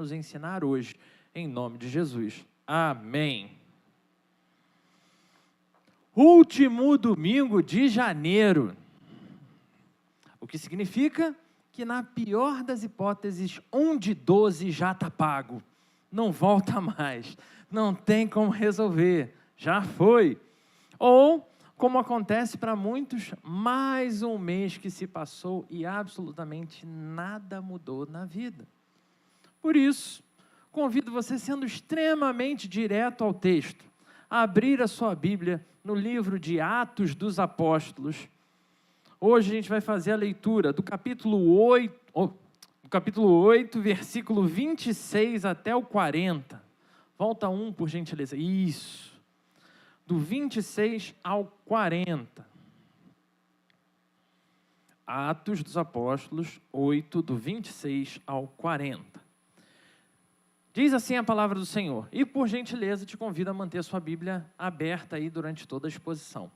nos ensinar hoje, em nome de Jesus. Amém. Último domingo de janeiro, o que significa que, na pior das hipóteses, 1 de 12 já está pago, não volta mais, não tem como resolver, já foi. Ou, como acontece para muitos, mais um mês que se passou e absolutamente nada mudou na vida. Por isso, convido você, sendo extremamente direto ao texto, a abrir a sua Bíblia no livro de Atos dos Apóstolos. Hoje a gente vai fazer a leitura do capítulo 8, versículo 26 até o 40. Volta um, por gentileza. Isso. Do 26 ao 40. Atos dos Apóstolos 8, do 26 ao 40. Diz assim a palavra do Senhor. E, por gentileza, te convido a manter sua Bíblia aberta aí durante toda a exposição.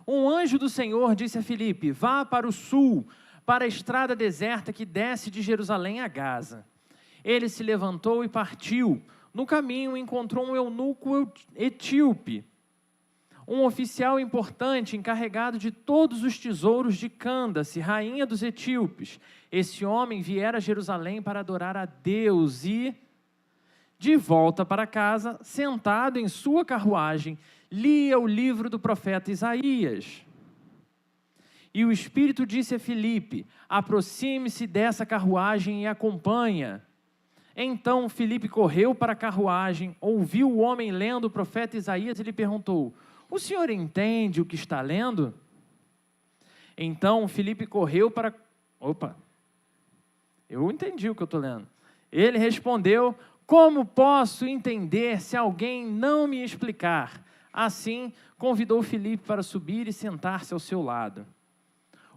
Um anjo do Senhor disse a Filipe: vá para o sul, para a estrada deserta que desce de Jerusalém a Gaza. Ele se levantou e partiu. No caminho encontrou um eunuco etíope, um oficial importante encarregado de todos os tesouros de Cândace, rainha dos etíopes. Esse homem viera a Jerusalém para adorar a Deus e, de volta para casa, sentado em sua carruagem, lia o livro do profeta Isaías. E o Espírito disse a Filipe: aproxime-se dessa carruagem e acompanha. Então Filipe correu para a carruagem, ouviu o homem lendo o profeta Isaías e lhe perguntou: o senhor entende o que está lendo? Então Filipe correu para... eu entendi o que eu estou lendo. Ele respondeu: como posso entender se alguém não me explicar? Assim, convidou Filipe para subir e sentar-se ao seu lado.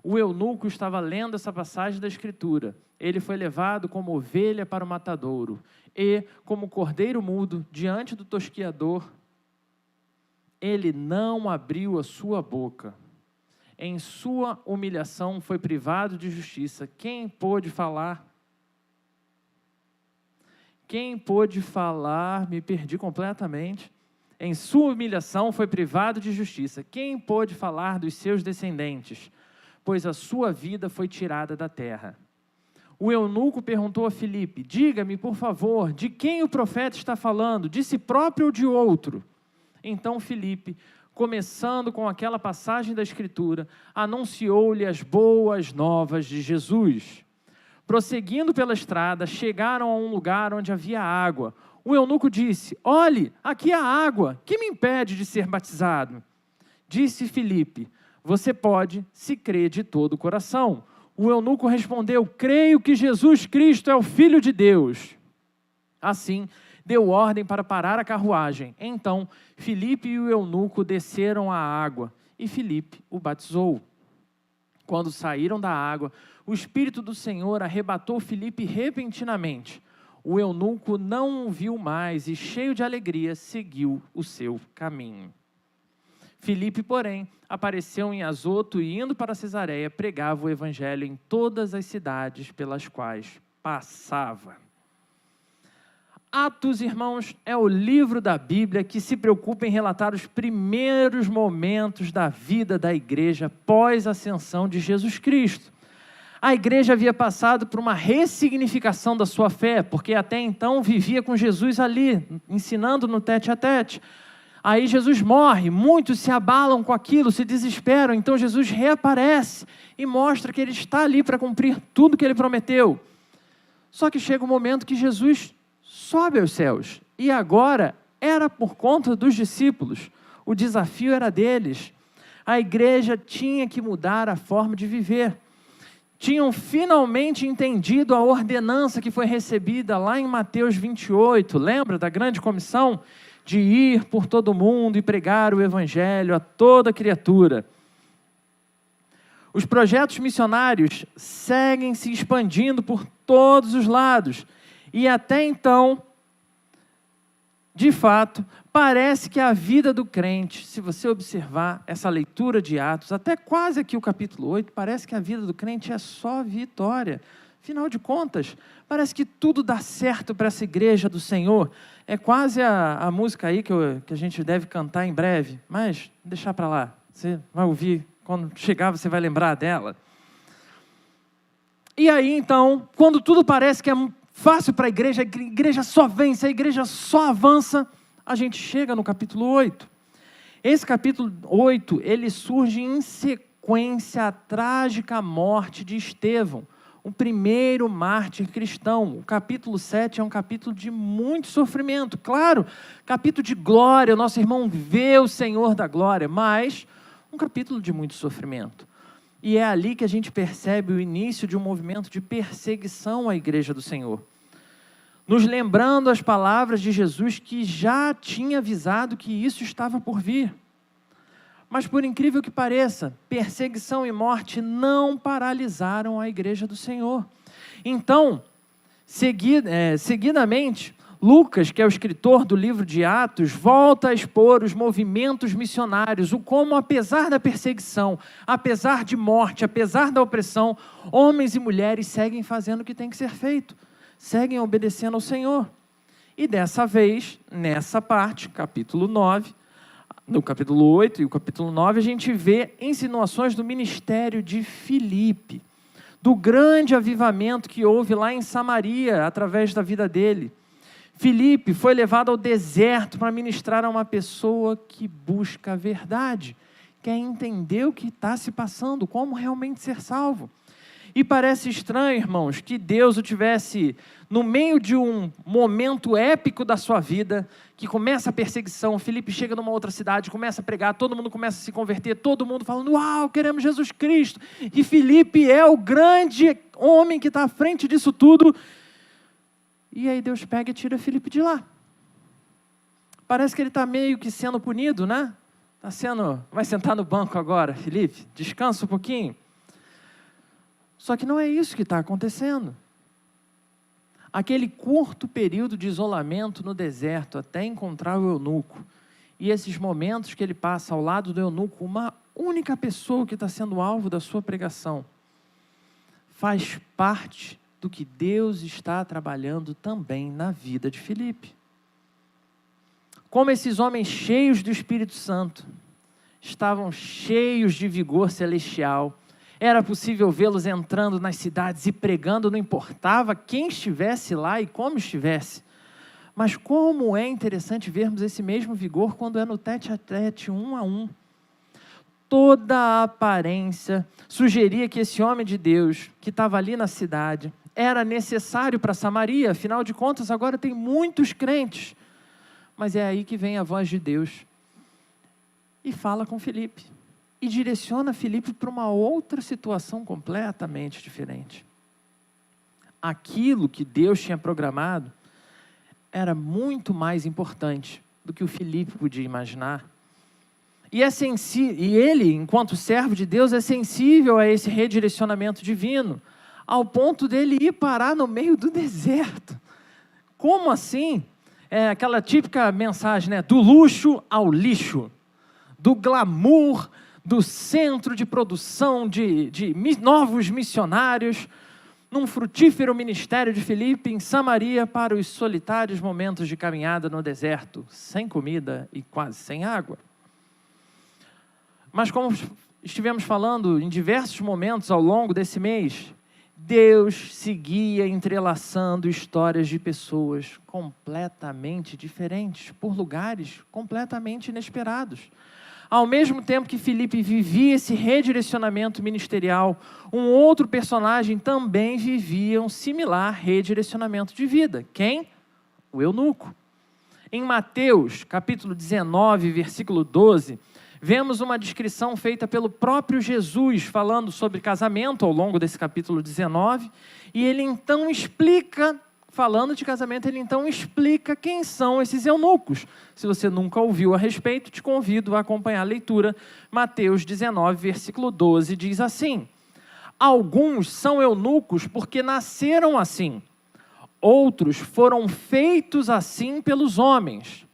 O eunuco estava lendo essa passagem da Escritura. Ele foi levado como ovelha para o matadouro e, como cordeiro mudo, diante do tosquiador, ele não abriu a sua boca. Em sua humilhação foi privado de justiça. Quem pôde falar? Me perdi completamente. Em sua humilhação foi privado de justiça. Quem pôde falar dos seus descendentes? Pois a sua vida foi tirada da terra. O eunuco perguntou a Filipe: diga-me, por favor, de quem o profeta está falando? De si próprio ou de outro? Então Filipe, começando com aquela passagem da Escritura, anunciou-lhe as boas novas de Jesus. Prosseguindo pela estrada, chegaram a um lugar onde havia água. O eunuco disse: olhe, aqui há água, que me impede de ser batizado? Disse Filipe: você pode, se crê de todo o coração. O eunuco respondeu: creio que Jesus Cristo é o Filho de Deus. Assim, deu ordem para parar a carruagem. Então, Filipe e o eunuco desceram à água, e Filipe o batizou. Quando saíram da água, o Espírito do Senhor arrebatou Filipe repentinamente. O eunuco não o viu mais e, cheio de alegria, seguiu o seu caminho. Filipe, porém, apareceu em Azoto e, indo para Cesareia, pregava o evangelho em todas as cidades pelas quais passava. Atos, irmãos, é o livro da Bíblia que se preocupa em relatar os primeiros momentos da vida da igreja pós-ascensão de Jesus Cristo. A igreja havia passado por uma ressignificação da sua fé, porque até então vivia com Jesus ali, ensinando no tete-a-tete. Aí Jesus morre, muitos se abalam com aquilo, se desesperam, então Jesus reaparece e mostra que ele está ali para cumprir tudo que ele prometeu. Só que chega um momento que Jesus sobe aos céus, e agora era por conta dos discípulos, o desafio era deles. A igreja tinha que mudar a forma de viver. Tinham finalmente entendido a ordenança que foi recebida lá em Mateus 28, lembra da grande comissão? De ir por todo o mundo e pregar o evangelho a toda criatura. Os projetos missionários seguem se expandindo por todos os lados. E até então, de fato, parece que a vida do crente, se você observar essa leitura de Atos, até quase aqui o capítulo 8, parece que a vida do crente é só vitória. Afinal de contas, parece que tudo dá certo para essa igreja do Senhor. É quase a música aí que a gente deve cantar em breve, mas deixar para lá. Você vai ouvir, quando chegar você vai lembrar dela. E aí, então, quando tudo parece que é fácil para a igreja só vence, a igreja só avança, a gente chega no capítulo 8. Esse capítulo 8, ele surge em sequência à trágica morte de Estevão, o primeiro mártir cristão. O capítulo 7 é um capítulo de muito sofrimento. Claro, capítulo de glória, o nosso irmão vê o Senhor da glória, mas um capítulo de muito sofrimento. E é ali que a gente percebe o início de um movimento de perseguição à igreja do Senhor. Nos lembrando as palavras de Jesus que já tinha avisado que isso estava por vir. Mas por incrível que pareça, perseguição e morte não paralisaram a igreja do Senhor. Então, seguidamente, Lucas, que é o escritor do livro de Atos, volta a expor os movimentos missionários, o como, apesar da perseguição, apesar de morte, apesar da opressão, homens e mulheres seguem fazendo o que tem que ser feito, seguem obedecendo ao Senhor. E dessa vez, nessa parte, capítulo 9, no capítulo 8 e o capítulo 9, a gente vê insinuações do ministério de Filipe, do grande avivamento que houve lá em Samaria, através da vida dele. Filipe foi levado ao deserto para ministrar a uma pessoa que busca a verdade, quer entender o que está se passando, como realmente ser salvo. E parece estranho, irmãos, que Deus o tivesse no meio de um momento épico da sua vida, que começa a perseguição, Filipe chega numa outra cidade, começa a pregar, todo mundo começa a se converter, todo mundo falando, uau, queremos Jesus Cristo. E Filipe é o grande homem que está à frente disso tudo. E aí Deus pega e tira Filipe de lá. Parece que ele está meio que sendo punido, né? Vai sentar no banco agora, Filipe, descansa um pouquinho. Só que não é isso que está acontecendo. Aquele curto período de isolamento no deserto até encontrar o eunuco, e esses momentos que ele passa ao lado do eunuco, uma única pessoa que está sendo alvo da sua pregação, faz parte do que Deus está trabalhando também na vida de Filipe. Como esses homens cheios do Espírito Santo estavam cheios de vigor celestial, era possível vê-los entrando nas cidades e pregando, não importava quem estivesse lá e como estivesse. Mas como é interessante vermos esse mesmo vigor quando é no tete-a-tete, 1 a 1. Toda a aparência sugeria que esse homem de Deus, que estava ali na cidade, era necessário para Samaria, afinal de contas agora tem muitos crentes. Mas é aí que vem a voz de Deus e fala com Filipe. E direciona Filipe para uma outra situação completamente diferente. Aquilo que Deus tinha programado era muito mais importante do que o Filipe podia imaginar. E ele, enquanto servo de Deus, é sensível a esse redirecionamento divino, ao ponto dele ir parar no meio do deserto. Como assim? É aquela típica mensagem, né? Do luxo ao lixo, do glamour, do centro de produção de novos missionários, num frutífero ministério de Filipe em Samaria para os solitários momentos de caminhada no deserto, sem comida e quase sem água. Mas como estivemos falando em diversos momentos ao longo desse mês, Deus seguia entrelaçando histórias de pessoas completamente diferentes, por lugares completamente inesperados. Ao mesmo tempo que Filipe vivia esse redirecionamento ministerial, um outro personagem também vivia um similar redirecionamento de vida. Quem? O eunuco. Em Mateus, capítulo 19, versículo 12, vemos uma descrição feita pelo próprio Jesus, falando sobre casamento ao longo desse capítulo 19, e ele então explica, falando de casamento, ele então explica quem são esses eunucos. Se você nunca ouviu a respeito, te convido a acompanhar a leitura. Mateus 19, versículo 12, diz assim: alguns são eunucos porque nasceram assim, outros foram feitos assim pelos homens,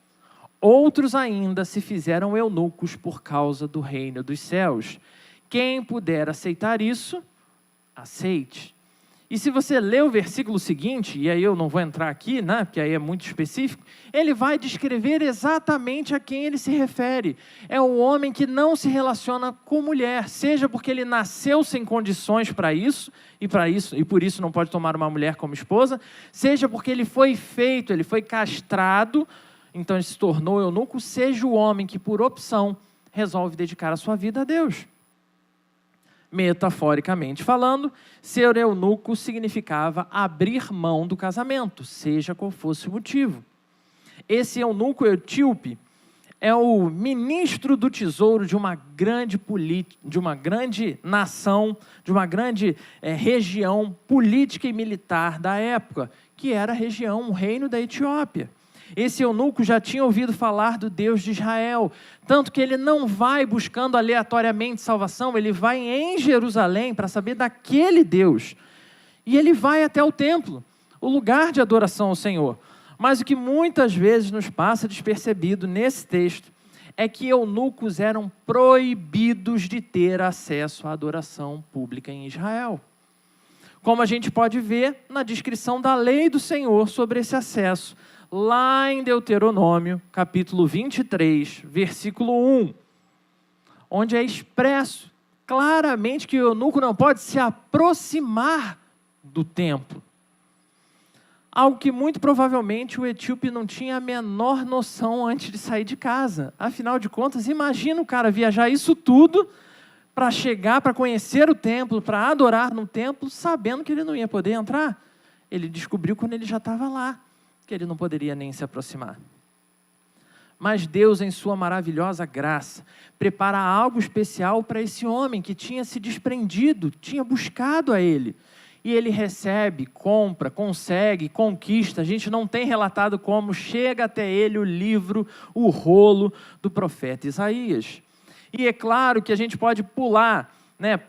outros ainda se fizeram eunucos por causa do reino dos céus. Quem puder aceitar isso, aceite. E se você ler o versículo seguinte, e aí eu não vou entrar aqui, né, porque aí é muito específico, ele vai descrever exatamente a quem ele se refere. É o homem que não se relaciona com mulher, seja porque ele nasceu sem condições para isso, e por isso não pode tomar uma mulher como esposa, seja porque ele foi feito, ele foi castrado, então ele se tornou eunuco, seja o homem que por opção resolve dedicar a sua vida a Deus. Metaforicamente falando, ser eunuco significava abrir mão do casamento, seja qual fosse o motivo. Esse eunuco etíope é o ministro do tesouro de uma grande nação, de uma grande região política e militar da época, que era a região, o reino da Etiópia. Esse eunuco já tinha ouvido falar do Deus de Israel, tanto que ele não vai buscando aleatoriamente salvação, ele vai em Jerusalém para saber daquele Deus. E ele vai até o templo, o lugar de adoração ao Senhor. Mas o que muitas vezes nos passa despercebido nesse texto é que eunucos eram proibidos de ter acesso à adoração pública em Israel. Como a gente pode ver na descrição da lei do Senhor sobre esse acesso, lá em Deuteronômio, capítulo 23, versículo 1, onde é expresso claramente que o eunuco não pode se aproximar do templo. Algo que muito provavelmente o etíope não tinha a menor noção antes de sair de casa. Afinal de contas, imagina o cara viajar isso tudo para chegar, para conhecer o templo, para adorar no templo, sabendo que ele não ia poder entrar. Ele descobriu quando ele já estava lá, que ele não poderia nem se aproximar. Mas Deus, em sua maravilhosa graça, prepara algo especial para esse homem que tinha se desprendido, tinha buscado a Ele. E ele recebe, compra, consegue, conquista. A gente não tem relatado como chega até ele o livro, o rolo do profeta Isaías. E é claro que a gente pode pular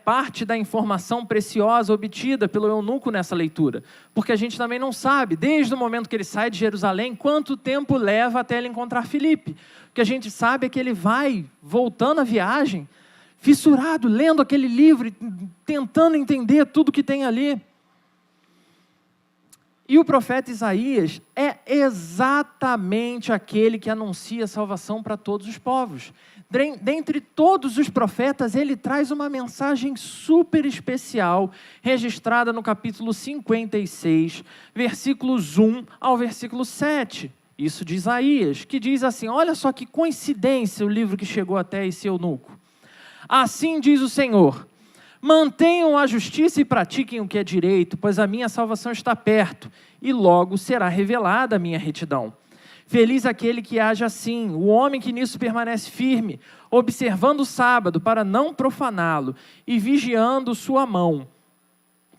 parte da informação preciosa obtida pelo eunuco nessa leitura, porque a gente também não sabe, desde o momento que ele sai de Jerusalém, quanto tempo leva até ele encontrar Filipe. O que a gente sabe é que ele vai, voltando a viagem, fissurado, lendo aquele livro, tentando entender tudo que tem ali. E o profeta Isaías é exatamente aquele que anuncia salvação para todos os povos. Dentre todos os profetas, ele traz uma mensagem super especial, registrada no capítulo 56, versículos 1 ao versículo 7. Isso de Isaías, que diz assim, olha só que coincidência o livro que chegou até esse eunuco. Assim diz o Senhor, mantenham a justiça e pratiquem o que é direito, pois a minha salvação está perto, e logo será revelada a minha retidão. Feliz aquele que age assim, o homem que nisso permanece firme, observando o sábado para não profaná-lo e vigiando sua mão,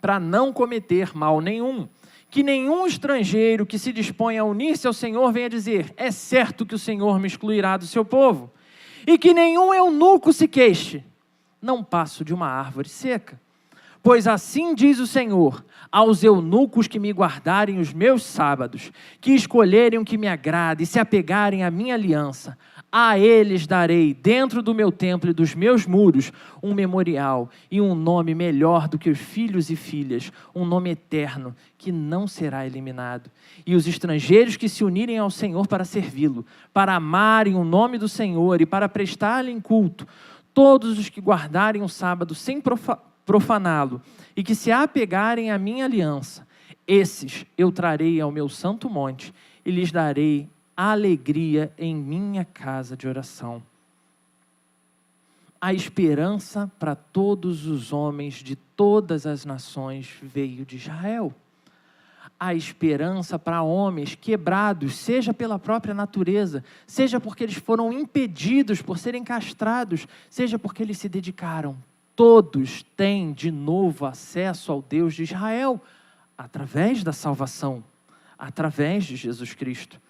para não cometer mal nenhum. Que nenhum estrangeiro que se dispõe a unir-se ao Senhor venha dizer, é certo que o Senhor me excluirá do seu povo. E que nenhum eunuco se queixe, não passo de uma árvore seca. Pois assim diz o Senhor, aos eunucos que me guardarem os meus sábados, que escolherem o que me agrada e se apegarem à minha aliança, a eles darei, dentro do meu templo e dos meus muros, um memorial e um nome melhor do que os filhos e filhas, um nome eterno que não será eliminado. E os estrangeiros que se unirem ao Senhor para servi-lo, para amarem o nome do Senhor e para prestar-lhe culto, todos os que guardarem o sábado sem profaná-lo e que se apegarem à minha aliança, esses eu trarei ao meu santo monte e lhes darei alegria em minha casa de oração. A esperança para todos os homens de todas as nações veio de Israel. A esperança para homens quebrados, seja pela própria natureza, seja porque eles foram impedidos por serem castrados, seja porque eles se dedicaram. Todos têm de novo acesso ao Deus de Israel, através da salvação, através de Jesus Cristo.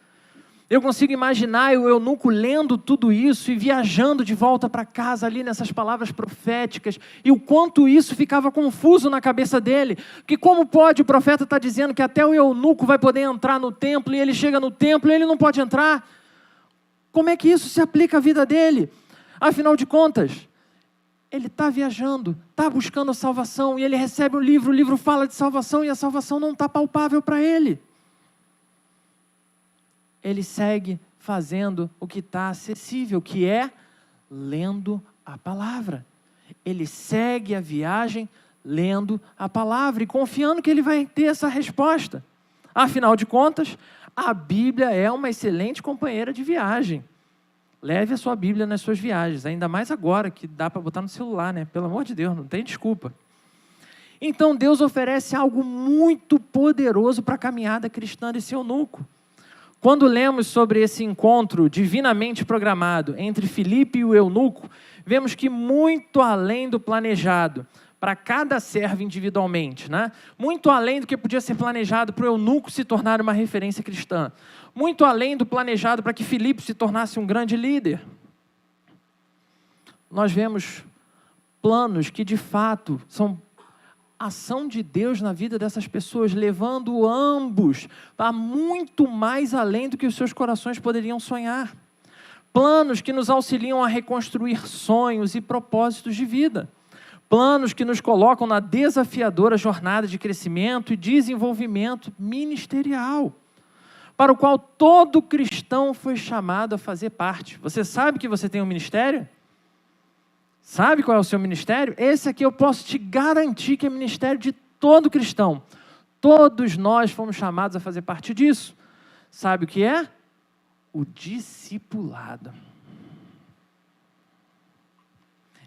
Eu consigo imaginar o eunuco lendo tudo isso e viajando de volta para casa ali nessas palavras proféticas, e o quanto isso ficava confuso na cabeça dele, porque como pode o profeta estar dizendo que até o eunuco vai poder entrar no templo, e ele chega no templo e ele não pode entrar? Como é que isso se aplica à vida dele? Afinal de contas, ele está viajando, está buscando a salvação, e ele recebe um livro, o livro fala de salvação, e a salvação não está palpável para ele. Ele segue fazendo o que está acessível, que é lendo a palavra. Ele segue a viagem lendo a palavra e confiando que ele vai ter essa resposta. Afinal de contas, a Bíblia é uma excelente companheira de viagem. Leve a sua Bíblia nas suas viagens, ainda mais agora que dá para botar no celular, né? Pelo amor de Deus, não tem desculpa. Então Deus oferece algo muito poderoso para a caminhada cristã desse eunuco. Quando lemos sobre esse encontro divinamente programado entre Filipe e o eunuco, vemos que muito além do planejado, para cada servo individualmente, né? Muito além do que podia ser planejado para o eunuco se tornar uma referência cristã, muito além do planejado para que Filipe se tornasse um grande líder, nós vemos planos que de fato são ação de Deus na vida dessas pessoas, levando ambos a muito mais além do que os seus corações poderiam sonhar. Planos que nos auxiliam a reconstruir sonhos e propósitos de vida. Planos que nos colocam na desafiadora jornada de crescimento e desenvolvimento ministerial, para o qual todo cristão foi chamado a fazer parte. Você sabe que você tem um ministério? Sabe qual é o seu ministério? Esse aqui eu posso te garantir que é ministério de todo cristão. Todos nós fomos chamados a fazer parte disso. Sabe o que é? O discipulado.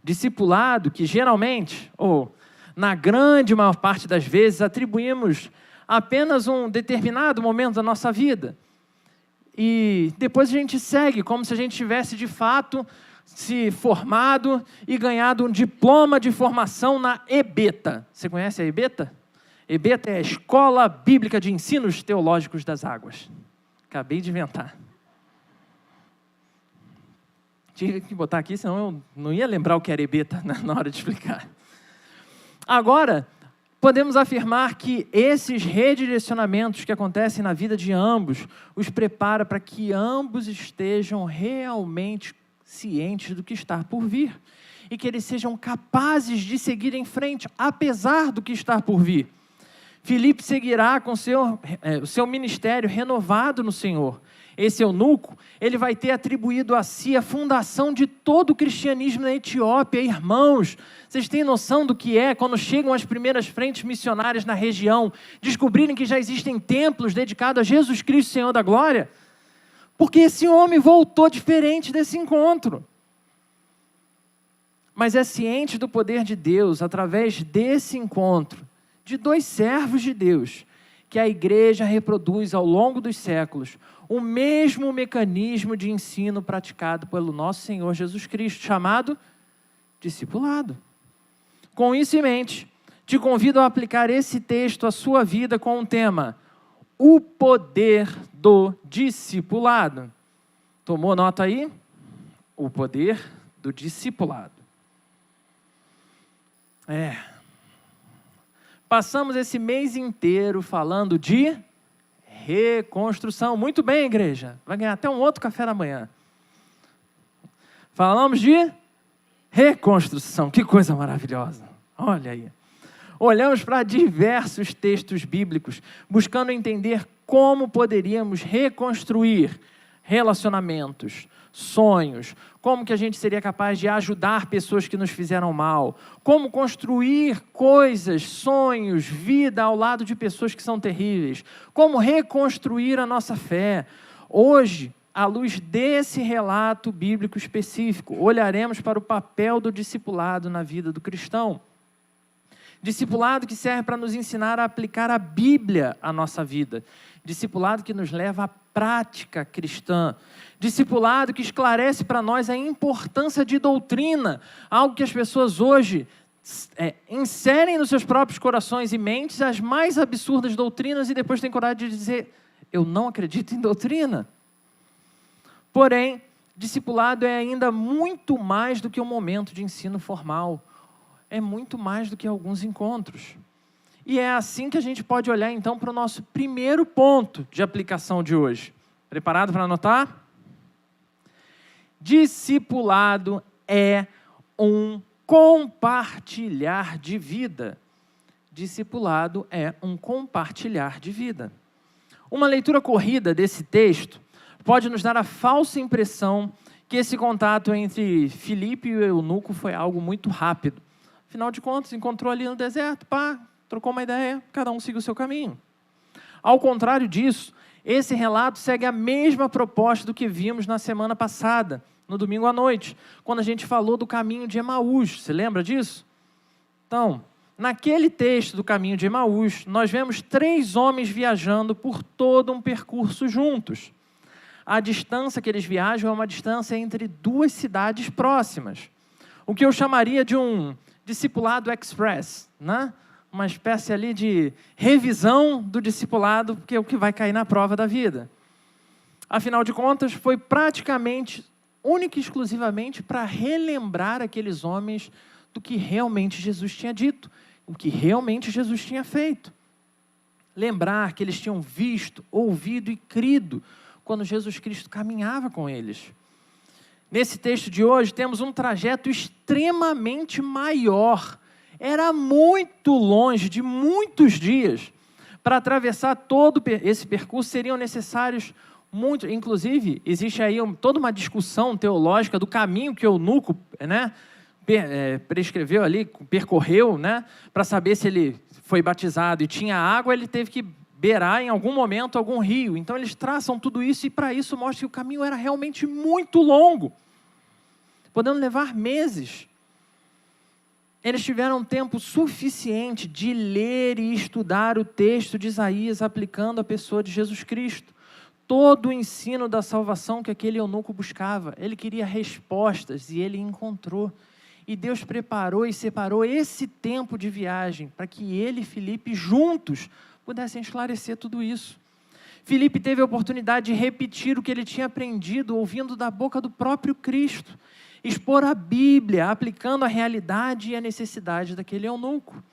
Discipulado que geralmente, ou na grande maior parte das vezes, atribuímos apenas um determinado momento da nossa vida. E depois a gente segue como se a gente tivesse de fato se formado e ganhado um diploma de formação na EBETA. Você conhece a EBETA? EBETA é a Escola Bíblica de Ensinos Teológicos das Águas. Acabei de inventar. Tive que botar aqui, senão eu não ia lembrar o que era EBETA na hora de explicar. Agora, podemos afirmar que esses redirecionamentos que acontecem na vida de ambos os prepara para que ambos estejam realmente cientes do que está por vir e que eles sejam capazes de seguir em frente, apesar do que está por vir. Filipe seguirá com o seu ministério renovado no Senhor. Esse eunuco, ele vai ter atribuído a si a fundação de todo o cristianismo na Etiópia. Irmãos, vocês têm noção do que é quando chegam as primeiras frentes missionárias na região, descobrirem que já existem templos dedicados a Jesus Cristo, Senhor da Glória? Porque esse homem voltou diferente desse encontro. Mas é ciente do poder de Deus, através desse encontro, de dois servos de Deus, que a igreja reproduz ao longo dos séculos o mesmo mecanismo de ensino praticado pelo nosso Senhor Jesus Cristo, chamado discipulado. Com isso em mente, te convido a aplicar esse texto à sua vida com o tema: o poder do discipulado. Tomou nota aí? O poder do discipulado. Passamos esse mês inteiro falando de reconstrução. Muito bem, igreja. Vai ganhar até um outro café da manhã. Falamos de reconstrução. Que coisa maravilhosa. Olha aí. Olhamos para diversos textos bíblicos, buscando entender como poderíamos reconstruir relacionamentos, sonhos, como que a gente seria capaz de ajudar pessoas que nos fizeram mal, como construir coisas, sonhos, vida ao lado de pessoas que são terríveis, como reconstruir a nossa fé. Hoje, à luz desse relato bíblico específico, olharemos para o papel do discipulado na vida do cristão. Discipulado que serve para nos ensinar a aplicar a Bíblia à nossa vida. Discipulado que nos leva à prática cristã. Discipulado que esclarece para nós a importância de doutrina, algo que as pessoas hoje inserem nos seus próprios corações e mentes as mais absurdas doutrinas e depois têm coragem de dizer: eu não acredito em doutrina. Porém, discipulado é ainda muito mais do que um momento de ensino formal. É muito mais do que alguns encontros. E é assim que a gente pode olhar, então, para o nosso primeiro ponto de aplicação de hoje. Preparado para anotar? Discipulado é um compartilhar de vida. Discipulado é um compartilhar de vida. Uma leitura corrida desse texto pode nos dar a falsa impressão que esse contato entre Filipe e o eunuco foi algo muito rápido. Afinal de contas, encontrou ali no deserto, trocou uma ideia, cada um seguiu o seu caminho. Ao contrário disso, esse relato segue a mesma proposta do que vimos na semana passada, no domingo à noite, quando a gente falou do caminho de Emaús. Você lembra disso? Então, naquele texto do caminho de Emaús, nós vemos 3 homens viajando por todo um percurso juntos. A distância que eles viajam é uma distância entre 2 cidades próximas. O que eu chamaria de um discipulado express, né? Uma espécie ali de revisão do discipulado, que é o que vai cair na prova da vida. Afinal de contas, foi praticamente, única e exclusivamente, para relembrar aqueles homens do que realmente Jesus tinha dito, o que realmente Jesus tinha feito. Lembrar que eles tinham visto, ouvido e crido quando Jesus Cristo caminhava com eles. Nesse texto de hoje, temos um trajeto extremamente maior. Era muito longe, de muitos dias. Para atravessar todo esse percurso, seriam necessários muito. Inclusive, existe aí toda uma discussão teológica do caminho que o eunuco, né, prescreveu ali, percorreu, né, para saber se ele foi batizado e tinha água, ele teve que beirar em algum momento algum rio. Então eles traçam tudo isso e para isso mostra que o caminho era realmente muito longo, podendo levar meses. Eles tiveram tempo suficiente de ler e estudar o texto de Isaías aplicando a pessoa de Jesus Cristo. Todo o ensino da salvação que aquele eunuco buscava, ele queria respostas e ele encontrou. E Deus preparou e separou esse tempo de viagem para que ele e Filipe juntos pudessem esclarecer tudo isso. Filipe teve a oportunidade de repetir o que ele tinha aprendido ouvindo da boca do próprio Cristo, expor a Bíblia, aplicando a realidade e a necessidade daquele eunuco.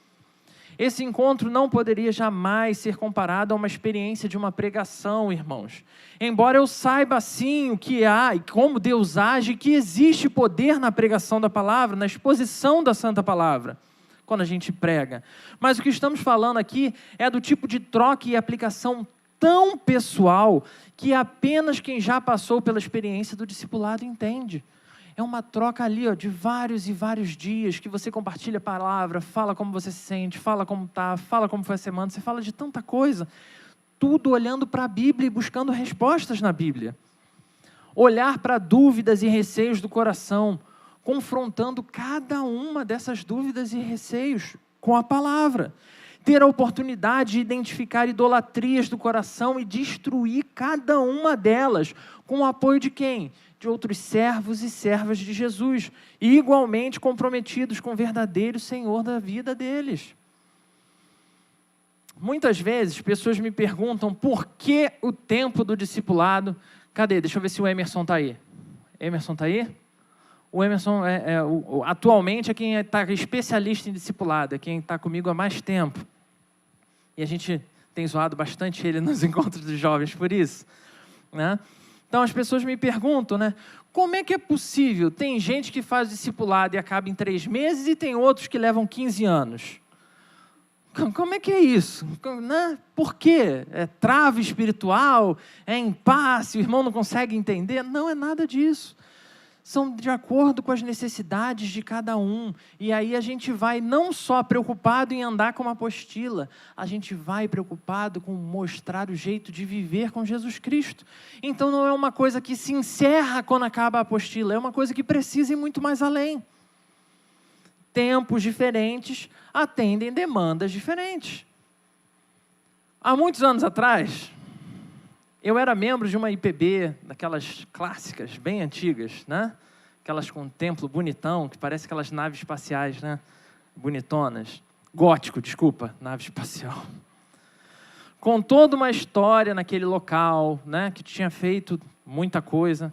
Esse encontro não poderia jamais ser comparado a uma experiência de uma pregação, irmãos. Embora eu saiba sim o que há e como Deus age, que existe poder na pregação da palavra, na exposição da santa palavra, quando a gente prega. Mas o que estamos falando aqui é do tipo de troca e aplicação tão pessoal que apenas quem já passou pela experiência do discipulado entende. É uma troca ali, de vários e vários dias, que você compartilha a palavra, fala como você se sente, fala como está, fala como foi a semana, você fala de tanta coisa, tudo olhando para a Bíblia e buscando respostas na Bíblia. Olhar para dúvidas e receios do coração, confrontando cada uma dessas dúvidas e receios com a palavra. Ter a oportunidade de identificar idolatrias do coração e destruir cada uma delas, com o apoio de quem? De outros servos e servas de Jesus, e igualmente comprometidos com o verdadeiro Senhor da vida deles. Muitas vezes, pessoas me perguntam por que o tempo do discipulado... Cadê? Deixa eu ver se o Emerson está aí. Emerson está aí? O Emerson, atualmente, é quem está especialista em discipulado, é quem está comigo há mais tempo. E a gente tem zoado bastante ele nos encontros dos jovens por isso, né? Então, as pessoas me perguntam, né? Como é que é possível? Tem gente que faz discipulado e acaba em 3 meses e tem outros que levam 15 anos. Como é que é isso? Né? Por quê? É trava espiritual? É impasse? O irmão não consegue entender? Não é nada disso. São de acordo com as necessidades de cada um. E aí a gente vai não só preocupado em andar com uma apostila, a gente vai preocupado com mostrar o jeito de viver com Jesus Cristo. Então não é uma coisa que se encerra quando acaba a apostila, é uma coisa que precisa ir muito mais além. Tempos diferentes atendem demandas diferentes. Há muitos anos atrás, eu era membro de uma IPB, daquelas clássicas, bem antigas, né? Aquelas com templo bonitão, que parece aquelas naves espaciais, né? Bonitonas. Gótico, desculpa, nave espacial. Com toda uma história naquele local, né? Que tinha feito muita coisa.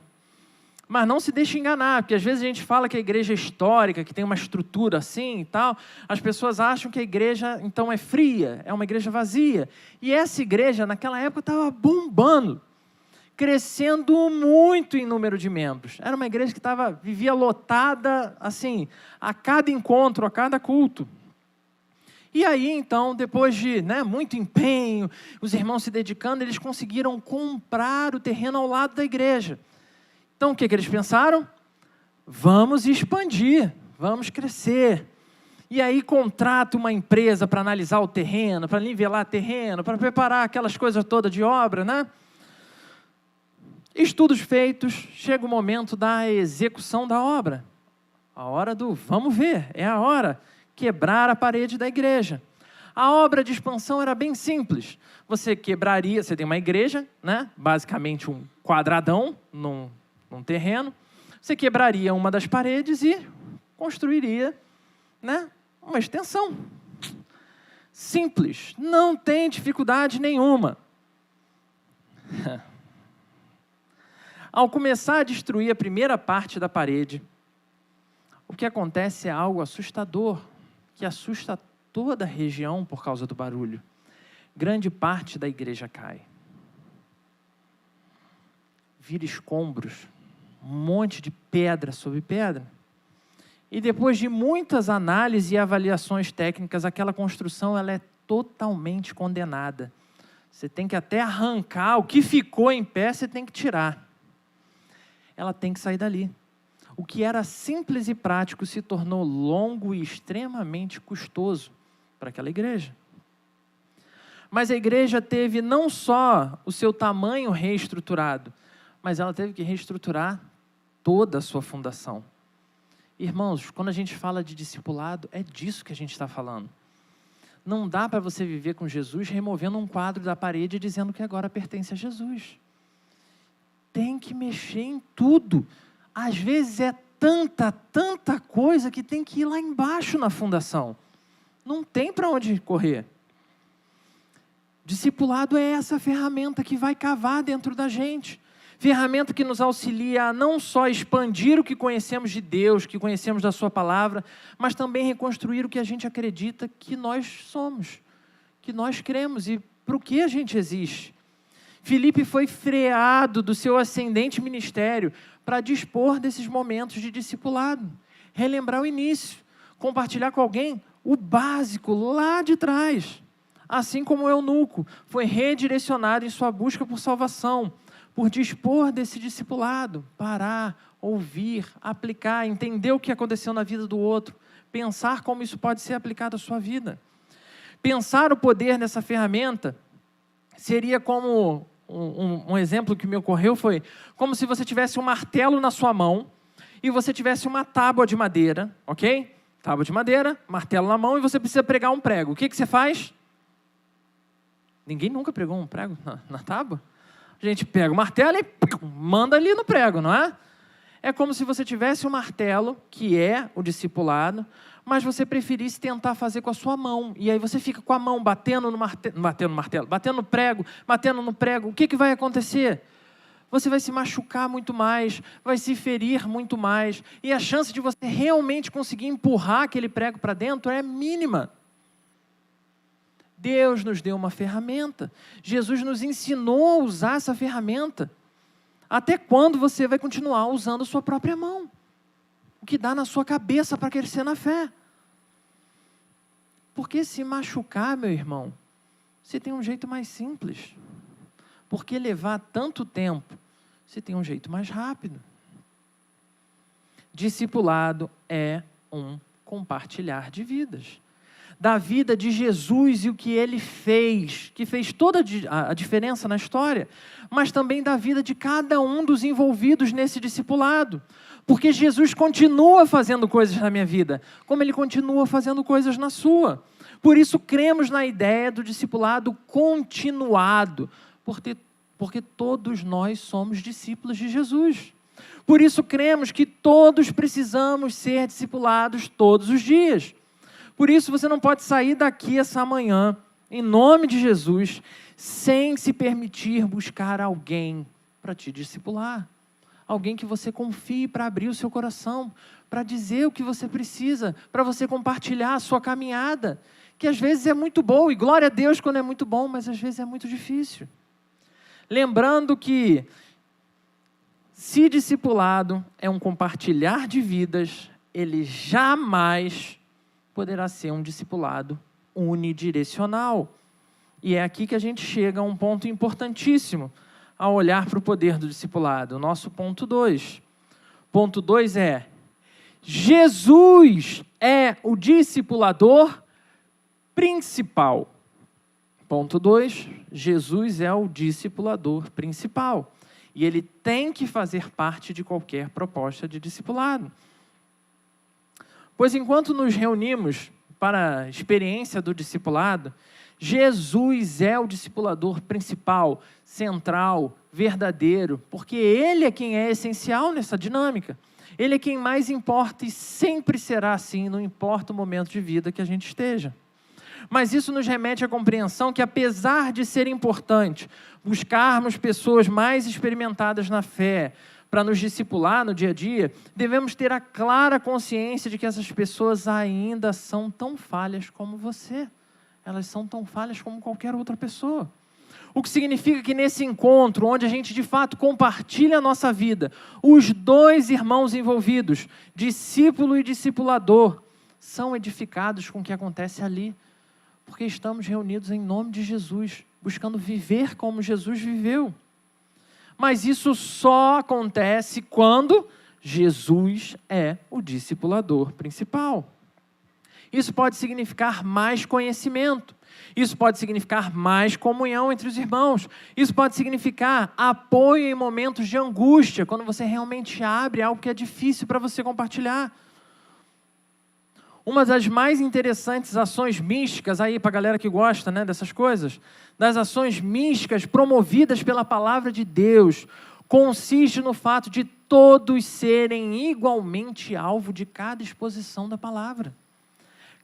Mas não se deixe enganar, porque às vezes a gente fala que a igreja é histórica, que tem uma estrutura assim e tal, as pessoas acham que a igreja, então, é fria, é uma igreja vazia. E essa igreja, naquela época, estava bombando. crescendo muito em número de membros. Era uma igreja que vivia lotada, assim, a cada encontro, a cada culto. E aí, então, depois de muito empenho, os irmãos se dedicando, eles conseguiram comprar o terreno ao lado da igreja. Então, o que eles pensaram? Vamos expandir, vamos crescer. E aí contrata uma empresa para analisar o terreno, para nivelar o terreno, para preparar aquelas coisas todas de obra, né? Estudos feitos, chega o momento da execução da obra. A hora do vamos ver, é a hora. Quebrar a parede da igreja. A obra de expansão era bem simples. Você quebraria, você tem uma igreja, né? Basicamente um quadradão num terreno. Você quebraria uma das paredes e construiria, uma extensão. Simples, não tem dificuldade nenhuma. Ao começar a destruir a primeira parte da parede, o que acontece é algo assustador, que assusta toda a região por causa do barulho. Grande parte da igreja cai. Vira escombros, um monte de pedra sobre pedra. E depois de muitas análises e avaliações técnicas, aquela construção ela é totalmente condenada. Você tem que até arrancar o que ficou em pé, você tem que tirar. Ela tem que sair dali. O que era simples e prático se tornou longo e extremamente custoso para aquela igreja. Mas a igreja teve não só o seu tamanho reestruturado, mas ela teve que reestruturar toda a sua fundação. Irmãos, quando a gente fala de discipulado, é disso que a gente está falando. Não dá para você viver com Jesus removendo um quadro da parede e dizendo que agora pertence a Jesus. Tem que mexer em tudo. Às vezes é tanta coisa que tem que ir lá embaixo na fundação. Não tem para onde correr. Discipulado é essa ferramenta que vai cavar dentro da gente. Ferramenta que nos auxilia a não só expandir o que conhecemos de Deus, que conhecemos da sua palavra, mas também reconstruir o que a gente acredita que nós somos, que nós cremos e para o que a gente existe. Filipe foi freado do seu ascendente ministério para dispor desses momentos de discipulado, relembrar o início, compartilhar com alguém o básico lá de trás. Assim como o eunuco foi redirecionado em sua busca por salvação, por dispor desse discipulado, parar, ouvir, aplicar, entender o que aconteceu na vida do outro, pensar como isso pode ser aplicado à sua vida. Pensar o poder nessa ferramenta seria como, um exemplo que me ocorreu foi, como se você tivesse um martelo na sua mão e você tivesse uma tábua de madeira, ok? Tábua de madeira, martelo na mão e você precisa pregar um prego. O que você faz? Ninguém nunca pregou um prego na tábua? A gente pega o martelo e manda ali no prego, não é? É como se você tivesse um martelo, que é o discipulado, mas você preferisse tentar fazer com a sua mão. E aí você fica com a mão batendo no martelo, batendo no prego. O que vai acontecer? Você vai se machucar muito mais, vai se ferir muito mais. E a chance de você realmente conseguir empurrar aquele prego para dentro é mínima. Deus nos deu uma ferramenta. Jesus nos ensinou a usar essa ferramenta. Até quando você vai continuar usando a sua própria mão? O que dá na sua cabeça para crescer na fé? Porque se machucar, meu irmão, você tem um jeito mais simples. Porque levar tanto tempo, você tem um jeito mais rápido. Discipulado é um compartilhar de vidas. Da vida de Jesus e o que Ele fez, que fez toda a diferença na história, mas também da vida de cada um dos envolvidos nesse discipulado. Porque Jesus continua fazendo coisas na minha vida, como Ele continua fazendo coisas na sua. Por isso cremos na ideia do discipulado continuado, porque todos nós somos discípulos de Jesus. Por isso cremos que todos precisamos ser discipulados todos os dias. Por isso você não pode sair daqui essa manhã, em nome de Jesus, sem se permitir buscar alguém para te discipular. Alguém que você confie para abrir o seu coração, para dizer o que você precisa, para você compartilhar a sua caminhada, que às vezes é muito boa, e glória a Deus quando é muito bom, mas às vezes é muito difícil. Lembrando que Se discipulado é um compartilhar de vidas, ele jamais poderá ser um discipulado unidirecional. E é aqui que a gente chega a um ponto importantíssimo ao olhar para o poder do discipulado. O nosso ponto 2. Ponto 2 é: Jesus é o discipulador principal. Ponto 2, Jesus é o discipulador principal. E ele tem que fazer parte de qualquer proposta de discipulado. Pois enquanto nos reunimos para a experiência do discipulado, Jesus é o discipulador principal, central, verdadeiro, porque ele é quem é essencial nessa dinâmica. Ele é quem mais importa e sempre será assim, não importa o momento de vida que a gente esteja. Mas isso nos remete à compreensão que, apesar de ser importante buscarmos pessoas mais experimentadas na fé para nos discipular no dia a dia, devemos ter a clara consciência de que essas pessoas ainda são tão falhas como você. Elas são tão falhas como qualquer outra pessoa. O que significa que nesse encontro, onde a gente de fato compartilha a nossa vida, os dois irmãos envolvidos, discípulo e discipulador, são edificados com o que acontece ali. Porque estamos reunidos em nome de Jesus, buscando viver como Jesus viveu. Mas isso só acontece quando Jesus é o discipulador principal. Isso pode significar mais conhecimento. Isso pode significar mais comunhão entre os irmãos. Isso pode significar apoio em momentos de angústia, quando você realmente abre algo que é difícil para você compartilhar. Uma das mais interessantes ações místicas, aí para a galera que gosta, né, dessas coisas, das ações místicas promovidas pela palavra de Deus, consiste no fato de todos serem igualmente alvo de cada exposição da palavra.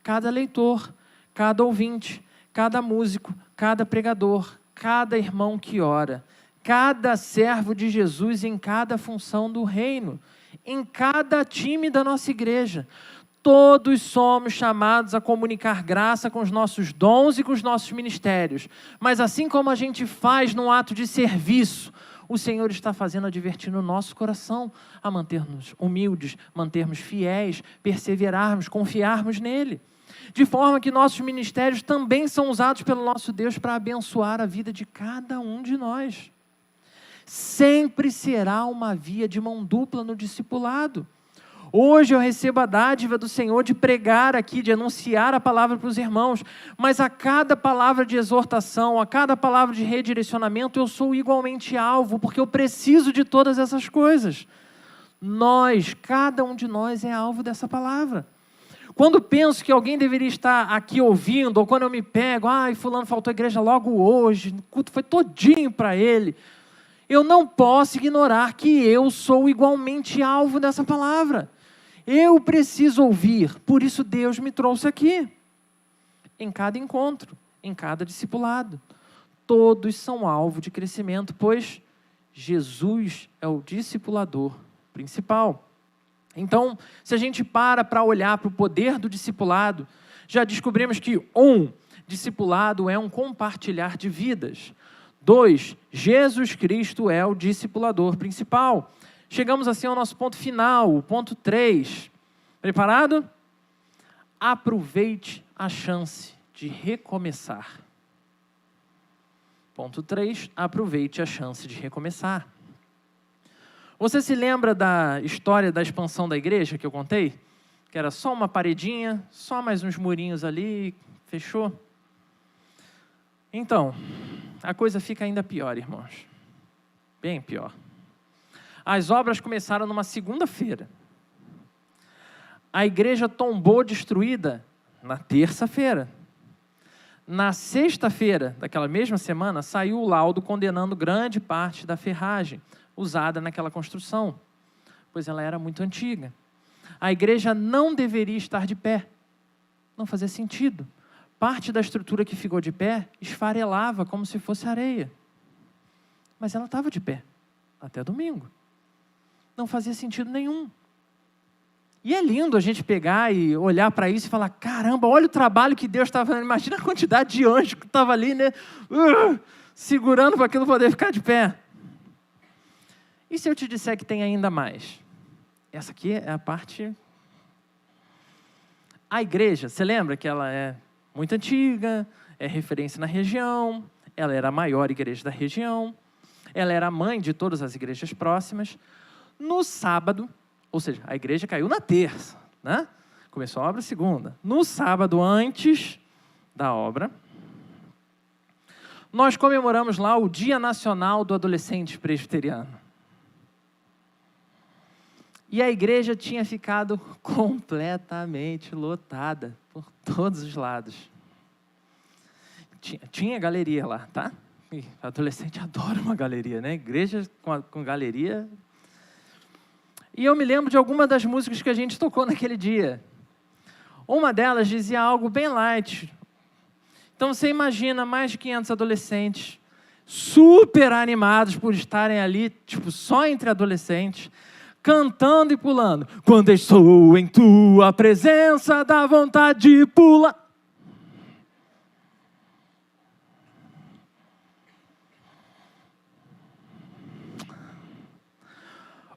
Cada leitor, cada ouvinte, cada músico, cada pregador, cada irmão que ora, cada servo de Jesus em cada função do reino, em cada time da nossa igreja. Todos somos chamados a comunicar graça com os nossos dons e com os nossos ministérios. Mas assim como a gente faz num ato de serviço, o Senhor está fazendo advertir no nosso coração a mantermos humildes, mantermos fiéis, perseverarmos, confiarmos nele. De forma que nossos ministérios também são usados pelo nosso Deus para abençoar a vida de cada um de nós. Sempre será uma via de mão dupla no discipulado. Hoje eu recebo a dádiva do Senhor de pregar aqui, de anunciar a palavra para os irmãos, mas a cada palavra de exortação, a cada palavra de redirecionamento, eu sou igualmente alvo, porque eu preciso de todas essas coisas. Cada um de nós é alvo dessa palavra. Quando penso que alguém deveria estar aqui ouvindo, ou quando eu me pego, fulano faltou à igreja logo hoje, o culto foi todinho para ele, eu não posso ignorar que eu sou igualmente alvo dessa palavra. Eu preciso ouvir, por isso Deus me trouxe aqui. Em cada encontro, em cada discipulado. Todos são alvo de crescimento, pois Jesus é o discipulador principal. Então, se a gente para olhar para o poder do discipulado, já descobrimos que, 1, discipulado é um compartilhar de vidas. 2, Jesus Cristo é o discipulador principal. Chegamos assim ao nosso ponto final, o ponto 3. Preparado? Aproveite a chance de recomeçar. Ponto 3, aproveite a chance de recomeçar. Você se lembra da história da expansão da igreja que eu contei? Que era só uma paredinha, só mais uns murinhos ali, fechou? Então, a coisa fica ainda pior, irmãos. Bem pior. As obras começaram numa segunda-feira. A igreja tombou destruída na terça-feira. Na sexta-feira daquela mesma semana, saiu o laudo condenando grande parte da ferragem usada naquela construção, pois ela era muito antiga. A igreja não deveria estar de pé. Não fazia sentido. Parte da estrutura que ficou de pé esfarelava como se fosse areia. Mas ela estava de pé, até domingo. Não fazia sentido nenhum. E é lindo a gente pegar e olhar para isso e falar, caramba, olha o trabalho que Deus estava fazendo. Imagina a quantidade de anjos que estava ali, né? Segurando para aquilo poder ficar de pé. E se eu te disser que tem ainda mais? Essa aqui é a parte... A igreja, você lembra que ela é muito antiga, é referência na região, ela era a maior igreja da região, ela era a mãe de todas as igrejas próximas. No sábado, ou seja, a igreja caiu na terça, né? Começou a obra segunda. No sábado, antes da obra, nós comemoramos lá o Dia Nacional do Adolescente Presbiteriano. E a igreja tinha ficado completamente lotada por todos os lados. Tinha galeria lá, tá? E adolescente adora uma galeria, né? Igreja com galeria. E eu me lembro de alguma das músicas que a gente tocou naquele dia. Uma delas dizia algo bem light. Então você imagina mais de 500 adolescentes, super animados por estarem ali, tipo, só entre adolescentes, cantando e pulando. Quando estou em tua presença, dá vontade de pular.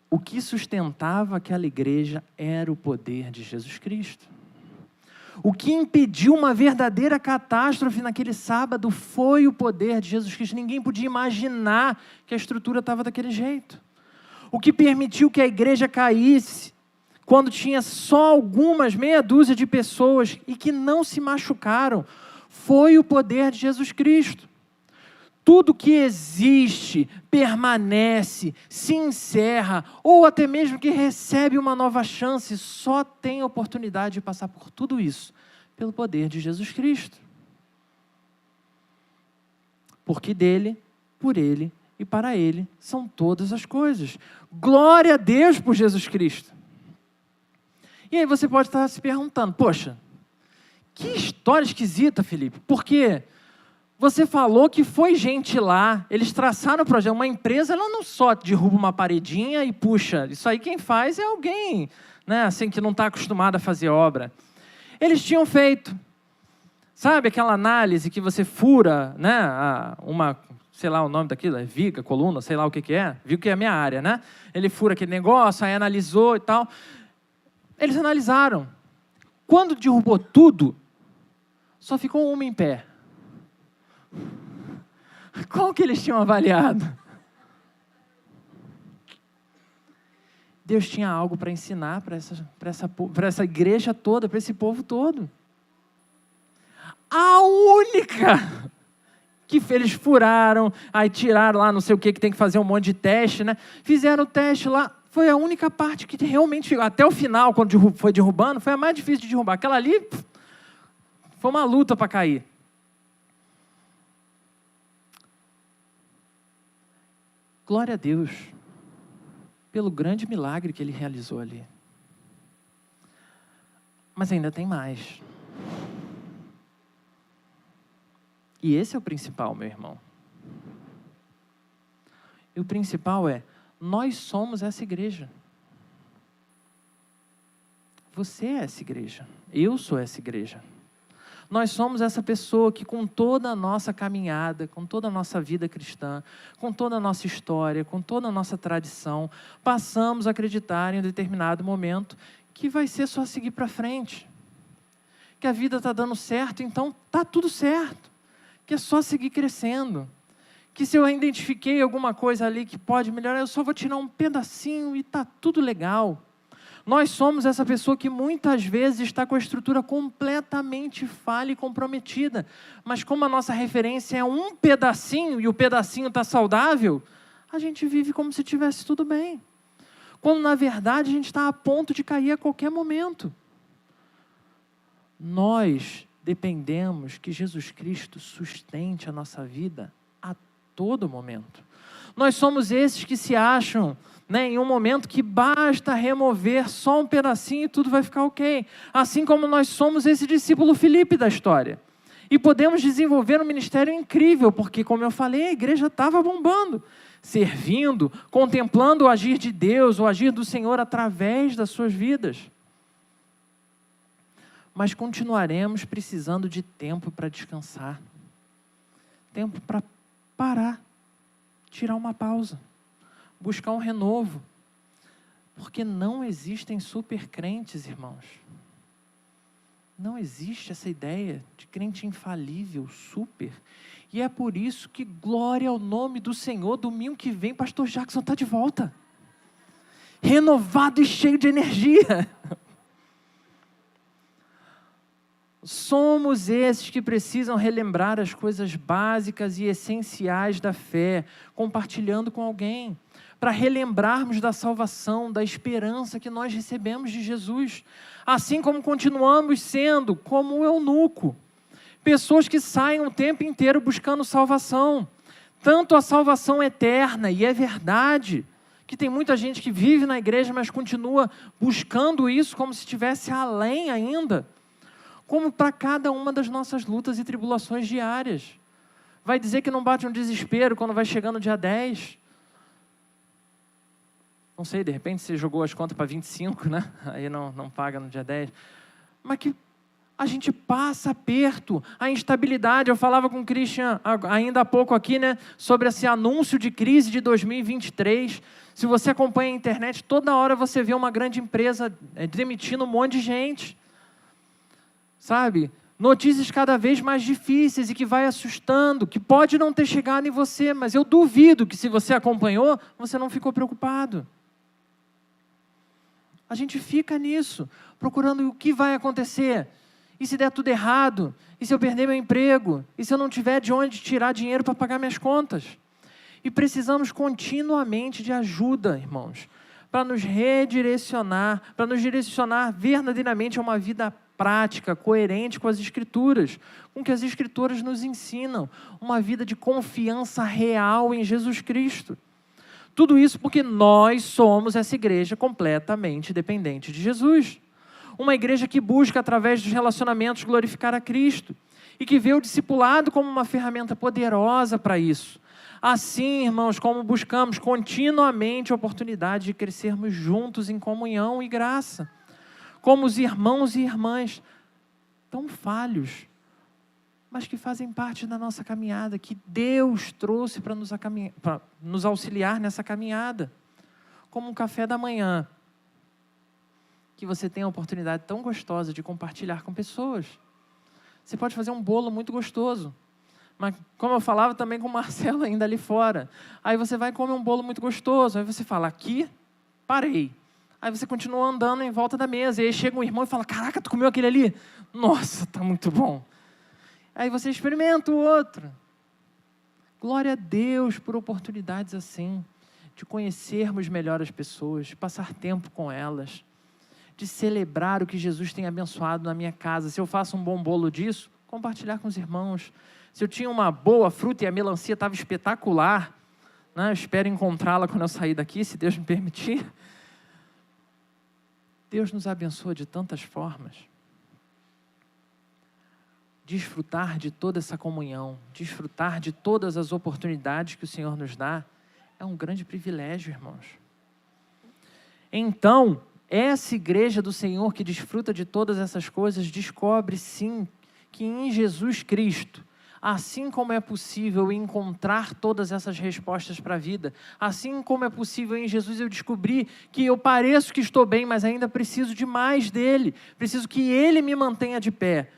O que sustentava aquela igreja era o poder de Jesus Cristo. O que impediu uma verdadeira catástrofe naquele sábado foi o poder de Jesus Cristo. Ninguém podia imaginar que a estrutura estava daquele jeito. O que permitiu que a igreja caísse, quando tinha só algumas, meia dúzia de pessoas e que não se machucaram, foi o poder de Jesus Cristo. Tudo que existe, permanece, se encerra, ou até mesmo que recebe uma nova chance, só tem a oportunidade de passar por tudo isso, pelo poder de Jesus Cristo. Porque dele, por ele e para ele são todas as coisas. Glória a Deus por Jesus Cristo. E aí você pode estar se perguntando, poxa, que história esquisita, Felipe, porque... Você falou que foi gente lá, eles traçaram o projeto. Uma empresa, ela não só derruba uma paredinha e puxa. Isso aí quem faz é alguém, né, assim, que não está acostumado a fazer obra. Eles tinham feito, sabe aquela análise que você fura, né, sei lá o nome daquilo, é viga, coluna, sei lá o que é. Viu que é a minha área, né? Ele fura aquele negócio, aí analisou e tal. Eles analisaram. Quando derrubou tudo, só ficou uma em pé. Qual que eles tinham avaliado? Deus tinha algo para ensinar para essa igreja toda, para esse povo todo. A única que eles furaram, aí tiraram lá, não sei o que tem que fazer um monte de teste, né? Fizeram o teste lá, foi a única parte que realmente, até o final, quando foi derrubando, foi a mais difícil de derrubar. Aquela ali, foi uma luta para cair. Glória a Deus pelo grande milagre que ele realizou ali. Mas ainda tem mais. E esse é o principal, meu irmão. E o principal é, nós somos essa igreja. Você é essa igreja. Eu sou essa igreja. Nós somos essa pessoa que com toda a nossa caminhada, com toda a nossa vida cristã, com toda a nossa história, com toda a nossa tradição, passamos a acreditar em um determinado momento que vai ser só seguir para frente. Que a vida está dando certo, então está tudo certo. Que é só seguir crescendo. Que se eu identifiquei alguma coisa ali que pode melhorar, eu só vou tirar um pedacinho e está tudo legal. Nós somos essa pessoa que muitas vezes está com a estrutura completamente falha e comprometida. Mas como a nossa referência é um pedacinho e o pedacinho está saudável, a gente vive como se tivesse tudo bem. Quando na verdade a gente está a ponto de cair a qualquer momento. Nós dependemos que Jesus Cristo sustente a nossa vida a todo momento. Nós somos esses que se acham, né, em um momento que basta remover só um pedacinho e tudo vai ficar ok. Assim como nós somos esse discípulo Filipe da história. E podemos desenvolver um ministério incrível, porque, como eu falei, a igreja estava bombando, servindo, contemplando o agir de Deus, o agir do Senhor através das suas vidas. Mas continuaremos precisando de tempo para descansar. Tempo para parar, tirar uma pausa. buscar um renovo. Porque não existem supercrentes, irmãos. Não existe essa ideia de crente infalível, super. E é por isso que glória ao nome do Senhor, domingo que vem, pastor Jackson está de volta. Renovado e cheio de energia. Somos esses que precisam relembrar as coisas básicas e essenciais da fé, compartilhando com alguém, para relembrarmos da salvação, da esperança que nós recebemos de Jesus, assim como continuamos sendo como o eunuco, pessoas que saem o tempo inteiro buscando salvação, tanto a salvação eterna, e é verdade, que tem muita gente que vive na igreja, mas continua buscando isso como se estivesse além ainda, como para cada uma das nossas lutas e tribulações diárias. Vai dizer que não bate um desespero quando vai chegando o dia 10? Não sei, de repente você jogou as contas para 25, né? Aí não paga no dia 10. Mas que a gente passa aperto, a instabilidade. Eu falava com o Christian ainda há pouco aqui, né? Sobre esse anúncio de crise de 2023. Se você acompanha a internet, toda hora você vê uma grande empresa demitindo um monte de gente. Sabe? Notícias cada vez mais difíceis e que vai assustando, que pode não ter chegado em você, mas eu duvido que se você acompanhou, você não ficou preocupado. A gente fica nisso, procurando o que vai acontecer. E se der tudo errado? E se eu perder meu emprego? E se eu não tiver de onde tirar dinheiro para pagar minhas contas? E precisamos continuamente de ajuda, irmãos, para nos redirecionar, para nos direcionar verdadeiramente a uma vida prática, coerente com as Escrituras, com o que as Escrituras nos ensinam, uma vida de confiança real em Jesus Cristo. Tudo isso porque nós somos essa igreja completamente dependente de Jesus. Uma igreja que busca, através dos relacionamentos, glorificar a Cristo e que vê o discipulado como uma ferramenta poderosa para isso. Assim, irmãos, como buscamos continuamente a oportunidade de crescermos juntos em comunhão e graça, como os irmãos e irmãs tão falhos, mas que fazem parte da nossa caminhada, que Deus trouxe para nos auxiliar nessa caminhada, como um café da manhã, que você tem a oportunidade tão gostosa de compartilhar com pessoas. Você pode fazer um bolo muito gostoso, mas como eu falava também com o Marcelo ainda ali fora, aí você vai comer um bolo muito gostoso, aí você fala, aqui, parei. Aí você continua andando em volta da mesa, e aí chega um irmão e fala, caraca, tu comeu aquele ali? Nossa, tá muito bom. Aí você experimenta o outro. Glória a Deus por oportunidades assim, de conhecermos melhor as pessoas, de passar tempo com elas, de celebrar o que Jesus tem abençoado na minha casa. Se eu faço um bom bolo disso, compartilhar com os irmãos. Se eu tinha uma boa fruta e a melancia estava espetacular, né? Eu espero encontrá-la quando eu sair daqui, se Deus me permitir. Deus nos abençoa de tantas formas. Desfrutar de toda essa comunhão, desfrutar de todas as oportunidades que o Senhor nos dá, é um grande privilégio, irmãos. Então, essa igreja do Senhor que desfruta de todas essas coisas, descobre sim que em Jesus Cristo, assim como é possível encontrar todas essas respostas para a vida, assim como é possível em Jesus eu descobrir que eu pareço que estou bem, mas ainda preciso de mais dele, preciso que ele me mantenha de pé.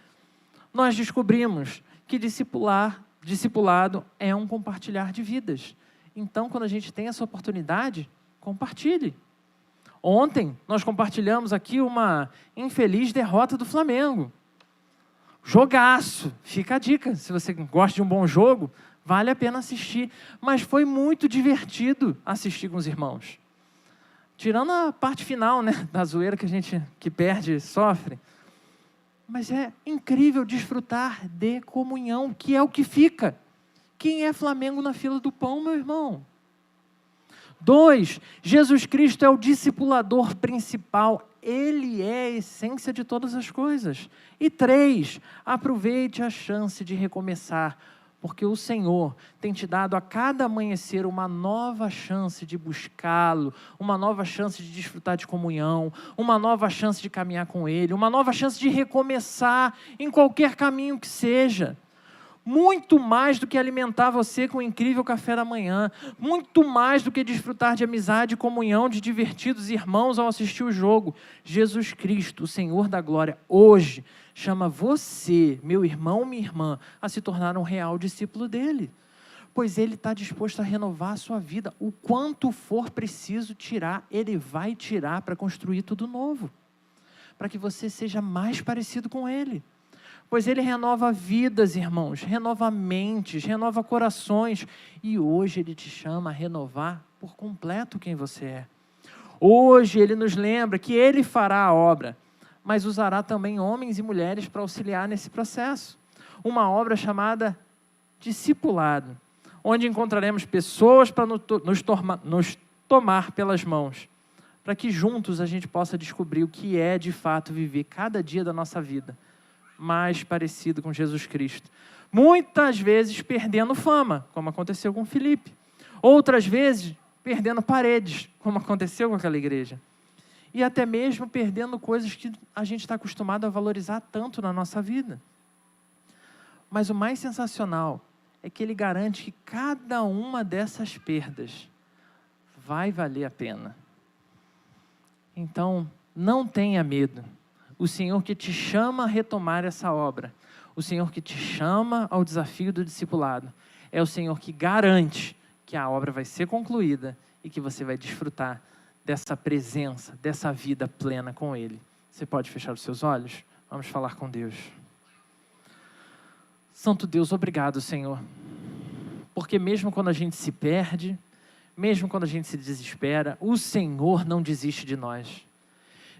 Nós descobrimos que discipulado é um compartilhar de vidas. Então, quando a gente tem essa oportunidade, compartilhe. Ontem, nós compartilhamos aqui uma infeliz derrota do Flamengo. Jogaço, fica a dica. Se você gosta de um bom jogo, vale a pena assistir. Mas foi muito divertido assistir com os irmãos. Tirando a parte final, né, da zoeira que a gente que perde sofre. Mas é incrível desfrutar de comunhão, que é o que fica. Quem é Flamengo na fila do pão, meu irmão? 2, Jesus Cristo é o discipulador principal. Ele é a essência de todas as coisas. E 3, aproveite a chance de recomeçar, porque o Senhor tem te dado a cada amanhecer uma nova chance de buscá-lo, uma nova chance de desfrutar de comunhão, uma nova chance de caminhar com Ele, uma nova chance de recomeçar em qualquer caminho que seja. muito mais do que alimentar você com um incrível café da manhã, muito mais do que desfrutar de amizade e comunhão de divertidos irmãos ao assistir o jogo. Jesus Cristo, o Senhor da glória, hoje chama você, meu irmão, minha irmã, a se tornar um real discípulo dele, pois ele está disposto a renovar a sua vida. O quanto for preciso tirar, ele vai tirar para construir tudo novo, para que você seja mais parecido com ele. Pois ele renova vidas, irmãos, renova mentes, renova corações. E hoje ele te chama a renovar por completo quem você é. Hoje ele nos lembra que ele fará a obra, mas usará também homens e mulheres para auxiliar nesse processo. Uma obra chamada discipulado, onde encontraremos pessoas para nos tomar pelas mãos, para que juntos a gente possa descobrir o que é de fato viver cada dia da nossa vida mais parecido com Jesus Cristo. Muitas vezes perdendo fama, como aconteceu com Filipe. Outras vezes perdendo paredes, como aconteceu com aquela igreja. E até mesmo perdendo coisas que a gente está acostumado a valorizar tanto na nossa vida. Mas o mais sensacional é que ele garante que cada uma dessas perdas vai valer a pena. Então, não tenha medo. O Senhor que te chama a retomar essa obra, o Senhor que te chama ao desafio do discipulado, é o Senhor que garante que a obra vai ser concluída e que você vai desfrutar dessa presença, dessa vida plena com Ele. Você pode fechar os seus olhos? Vamos falar com Deus. Santo Deus, obrigado, Senhor, porque mesmo quando a gente se perde, mesmo quando a gente se desespera, o Senhor não desiste de nós.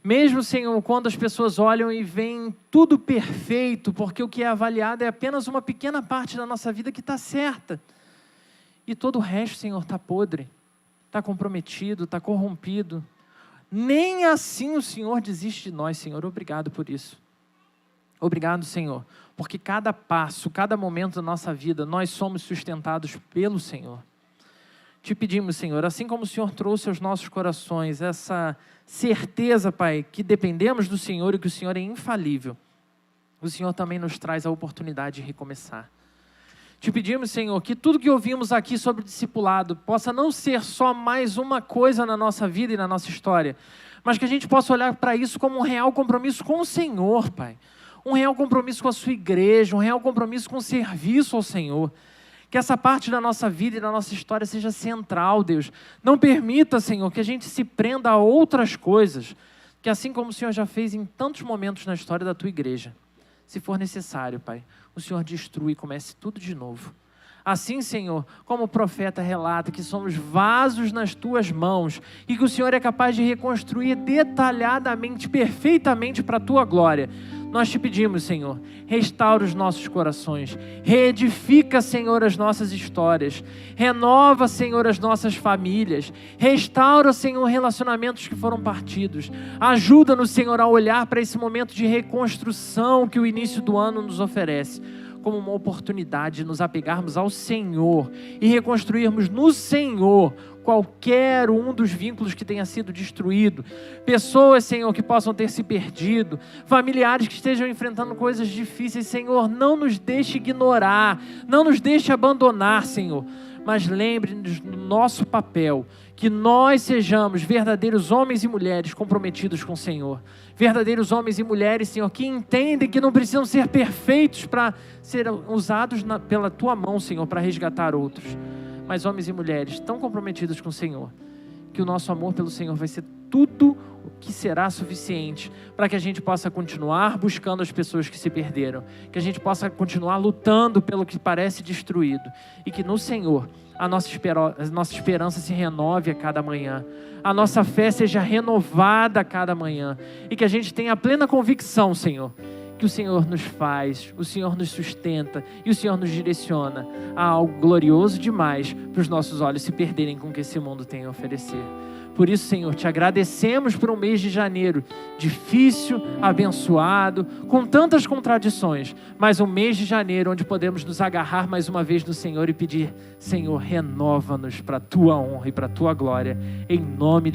Mesmo, Senhor, quando as pessoas olham e veem tudo perfeito, porque o que é avaliado é apenas uma pequena parte da nossa vida que está certa. E todo o resto, Senhor, está podre, está comprometido, está corrompido. Nem assim o Senhor desiste de nós, Senhor. Obrigado por isso. Obrigado, Senhor, porque cada passo, cada momento da nossa vida, nós somos sustentados pelo Senhor. Te pedimos, Senhor, assim como o Senhor trouxe aos nossos corações essa certeza, Pai, que dependemos do Senhor e que o Senhor é infalível, o Senhor também nos traz a oportunidade de recomeçar. Te pedimos, Senhor, que tudo que ouvimos aqui sobre discipulado possa não ser só mais uma coisa na nossa vida e na nossa história, mas que a gente possa olhar para isso como um real compromisso com o Senhor, Pai. Um real compromisso com a sua igreja, um real compromisso com o serviço ao Senhor. Que essa parte da nossa vida e da nossa história seja central, Deus. Não permita, Senhor, que a gente se prenda a outras coisas, que assim como o Senhor já fez em tantos momentos na história da Tua igreja, se for necessário, Pai, o Senhor destrua e comece tudo de novo. Assim, Senhor, como o profeta relata que somos vasos nas Tuas mãos e que o Senhor é capaz de reconstruir detalhadamente, perfeitamente para a Tua glória, nós te pedimos, Senhor, restaura os nossos corações, reedifica, Senhor, as nossas histórias, renova, Senhor, as nossas famílias, restaura, Senhor, relacionamentos que foram partidos, ajuda-nos, Senhor, a olhar para esse momento de reconstrução que o início do ano nos oferece, como uma oportunidade de nos apegarmos ao Senhor e reconstruirmos no Senhor qualquer um dos vínculos que tenha sido destruído. Pessoas, Senhor, que possam ter se perdido, familiares que estejam enfrentando coisas difíceis, Senhor, não nos deixe ignorar, não nos deixe abandonar, Senhor, mas lembre-nos do nosso papel, que nós sejamos verdadeiros homens e mulheres comprometidos com o Senhor, verdadeiros homens e mulheres, Senhor, que entendem que não precisam ser perfeitos para ser usados pela Tua mão, Senhor, para resgatar outros, mas homens e mulheres tão comprometidos com o Senhor, que o nosso amor pelo Senhor vai ser tudo o que será suficiente para que a gente possa continuar buscando as pessoas que se perderam, que a gente possa continuar lutando pelo que parece destruído e que no Senhor a nossa esperança se renove a cada manhã, a nossa fé seja renovada a cada manhã e que a gente tenha a plena convicção, Senhor, que o Senhor nos faz, o Senhor nos sustenta e o Senhor nos direciona a algo glorioso demais para os nossos olhos se perderem com o que esse mundo tem a oferecer. Por isso, Senhor, te agradecemos por um mês de janeiro difícil, abençoado, com tantas contradições, mas um mês de janeiro onde podemos nos agarrar mais uma vez no Senhor e pedir: Senhor, renova-nos para a Tua honra e para a Tua glória, em nome de